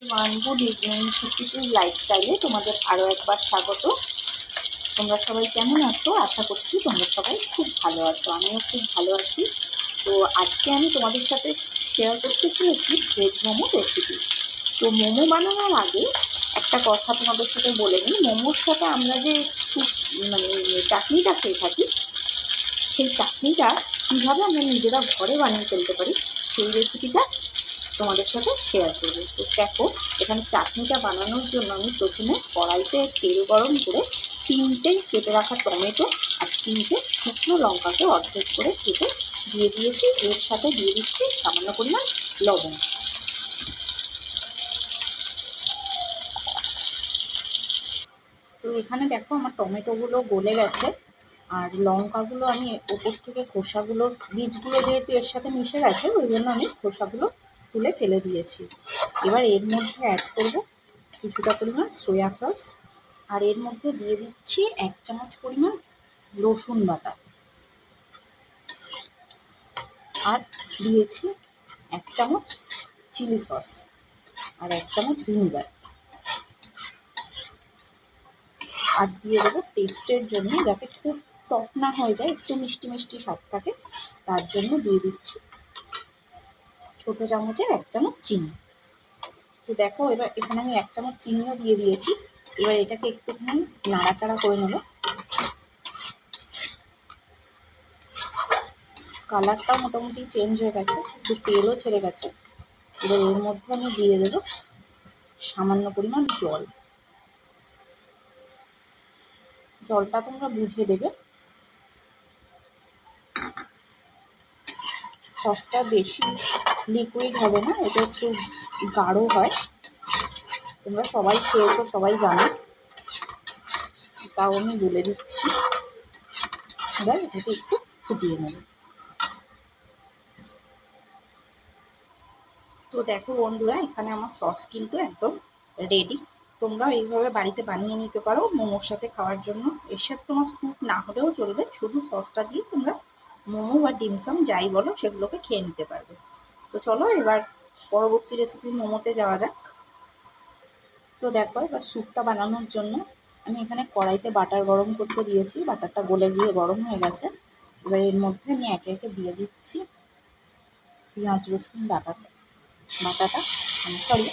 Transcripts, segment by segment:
Good evening সুপ্রিটি লাইফস্টাইলে তোমাদের আরও একবার স্বাগত। তোমরা সবাই কেমন আছো? আশা করছি তোমরা সবাই খুব ভালো আছো, আমিও খুব ভালো আছি। তো আজকে আমি তোমাদের সাথে শেয়ার করতে চেয়েছি ভেজ মোমো রেসিপি। তো মোমো বানানোর আগে একটা কথা তোমাদের সাথে বলে নিই, মোমোর সাথে আমরা যে মানে চাটনিটা খেয়ে থাকি, সেই চাটনিটা কীভাবে আমরা নিজেরা ঘরে বানিয়ে ফেলতে পারি সেই রেসিপিটা তোমাদের সাথে শেয়ার করবো। তো দেখো, এখানে চাটনিটা বানানোর জন্য আমি প্রথমে কড়াইতে তেল গরম করে 3টে কেটে রাখা টমেটো আর 3টে শুকনো লঙ্কাকে অর্ধেক করে কেটে দিয়ে দিয়েছি। এর সাথে দিয়ে দিচ্ছি সামান্য পরিমাণ লবণ। তো এখানে দেখো আমার টমেটোগুলো গলে গেছে, আর লঙ্কাগুলো আমি ওপর থেকে খোসাগুলো, বীজগুলো যেহেতু এর সাথে মিশে গেছে ওই জন্য আমি খোসাগুলো তুলে ফেলে দিয়েছি। এবার এর মধ্যে অ্যাড করব কিছুটা পরিমাণ সয়া সস, আর এর মধ্যে দিয়ে দিচ্ছি 1 চামচ পরিমাণ রসুন বাটা, আর দিয়েছি 1 চামচ চিলি সস আর 1 চামচ ভিনিগার, আর দিয়ে দেবো টেস্টের জন্য, যাতে খুব টক না হয়ে যায়, একটু মিষ্টি মিষ্টি স্বাদ থাকে, তার জন্য দিয়ে দিচ্ছি ছোটো চামচের 1 চামচ চিনি। তো দেখো, এবার এখানে আমি 1 চামচ চিনিও দিয়ে দিয়েছি। এবার এটাকে একটুখানি নাড়াচাড়া করে নেব। কালারটাও মোটামুটি চেঞ্জ হয়ে গেছে, একটু তেলও ছেড়ে গেছে। এবার এর মধ্যে আমি দিয়ে দেবো সামান্য পরিমাণ জল। জলটা তোমরা বুঝে দেবে। সসটা বেশি লিকুইড হবে না, এটা একটু গাঢ় হয়। তোমরা সবাই খেয়েছো, সবাই জানো, তাও আমি বলে দিচ্ছি। এবার এটাকে একটু ফুটিয়ে নেব। তো দেখো বন্ধুরা, এখানে আমার সস কিন্তু একদম রেডি। তোমরা এইভাবে বাড়িতে বানিয়ে নিতে পারো মোমোর সাথে খাওয়ার জন্য। এর সাথে তোমার স্যুপ না হলেও চলবে, শুধু সসটা দিয়ে তোমরা মোমো বা ডিমসাম যাই বলো সেগুলোকে খেয়ে নিতে পারবে। তো চলো এবার পরবর্তী রেসিপি মোমোতে যাওয়া যাক। তো দেখো, এবার স্যুপটা বানানোর জন্য আমি এখানে কড়াইতে বাটার গরম করতে দিয়েছি। বাটারটা গলে গিয়ে গরম হয়ে গেছে। এবার এর মধ্যে আমি একে একে দিয়ে দিচ্ছি পেঁয়াজ রসুন বাটাটা,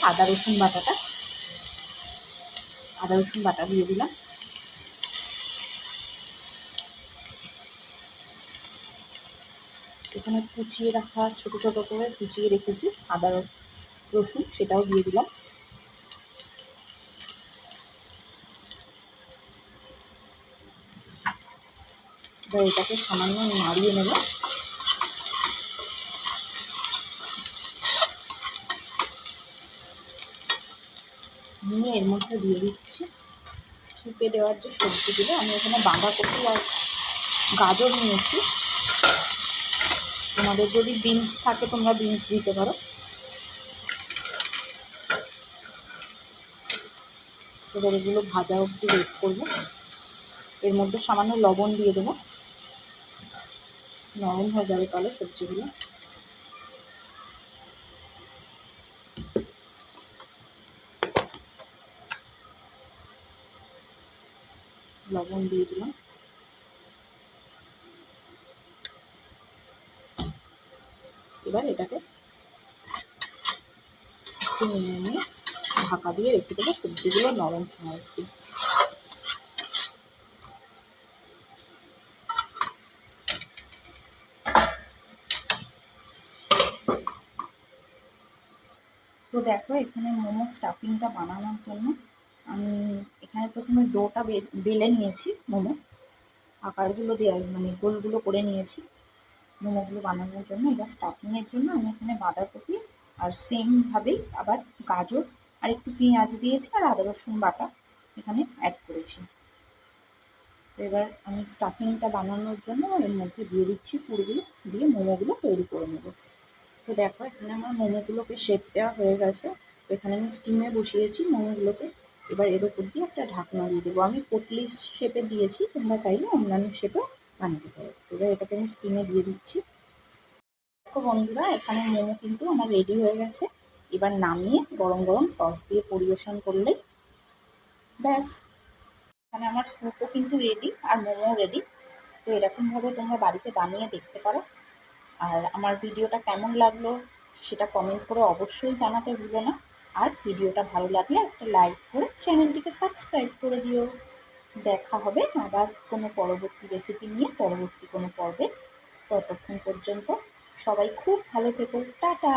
আদা রসুন বাটা দিয়ে দিলাম। এখানে কুচিয়ে রাখা ছোটো ছোটো করে কুচিয়ে রেখেছি আদা রসুন, সেটাও দিয়ে দিলাম। এবার এটাকে সামান্য নাড়িয়ে নেব। নিয়ে এর মধ্যে দিয়ে দিচ্ছি স্যুপে দেওয়ার যে সবজিগুলো। আমি এখানে বাঁধাকপি আর গাজর নিয়েছি। তোমাদের যদি বিনস থাকে তোমরা বিনস দিতে পারো। এবার এগুলো ভাজা অবধি ওয়েট করবো। এর মধ্যে সামান্য লবণ দিয়ে দেবো, নরম হয়ে যাবে তাহলে সবজিগুলো। লবণ দিয়ে দিলাম। এবার এটাকে একটু নিয়ে ঢাকা দিয়ে রেখে দেবো সবজিগুলো নরম হওয়া অবধি। তো দেখো, এখানে মোমো স্টাফিংটা বানানোর জন্য আমি এখানে প্রথমে ডোটা বেলে নিয়েছি। মোমো আকারগুলো দেওয়া মানে গোলগুলো করে নিয়েছি মোমোগুলো বানানোর জন্য। এবার স্টাফিংয়ের জন্য আমি এখানে বাঁধাকপি আর সেমভাবেই আবার গাজর আর একটু পেঁয়াজ দিয়েছি, আর আদা রসুন বাটা এখানে অ্যাড করেছি। এবার আমি স্টাফিংটা বানানোর জন্য এর মধ্যে দিয়ে দিচ্ছি পুরগুলো, দিয়ে মোমোগুলো তৈরি করে নেব। তো দেখো, এখানে আমার মোমোগুলোকে শেপ দেওয়া হয়ে গেছে। তো এখানে আমি স্টিমে বসিয়েছি মোমোগুলোকে। এবার এর উপর দিয়ে একটা ঢাকনা দিয়ে দেবো। আমি পটলি শেপে দিয়েছি, তোমরা চাইলে অন্যান্য শেপেও বানাতে পারো। এবার এটাকে আমি স্টিমে দিয়ে দিচ্ছি। দেখো বন্ধুরা, এখানে মোমো কিন্তু আমার রেডি হয়ে গেছে। এবার নামিয়ে গরম গরম সস দিয়ে পরিবেশন করলেই ব্যাস। এখানে আমার স্যুপও কিন্তু রেডি আর মোমো রেডি। তো এরকমভাবে তোমরা বাড়িতে বানিয়ে দেখতে পারো। আর আমার ভিডিওটা কেমন লাগলো সেটা কমেন্ট করে অবশ্যই জানাতে ভুলো না। আর ভিডিওটা ভালো লাগলে একটা লাইক করে চ্যানেলটিকে সাবস্ক্রাইব করে দিও। দেখা হবে আবার কোনো পরবর্তী রেসিপি নিয়ে পরবর্তী কোনো পর্বে। ততক্ষণ পর্যন্ত সবাই খুব ভালো থেকো। টাটা।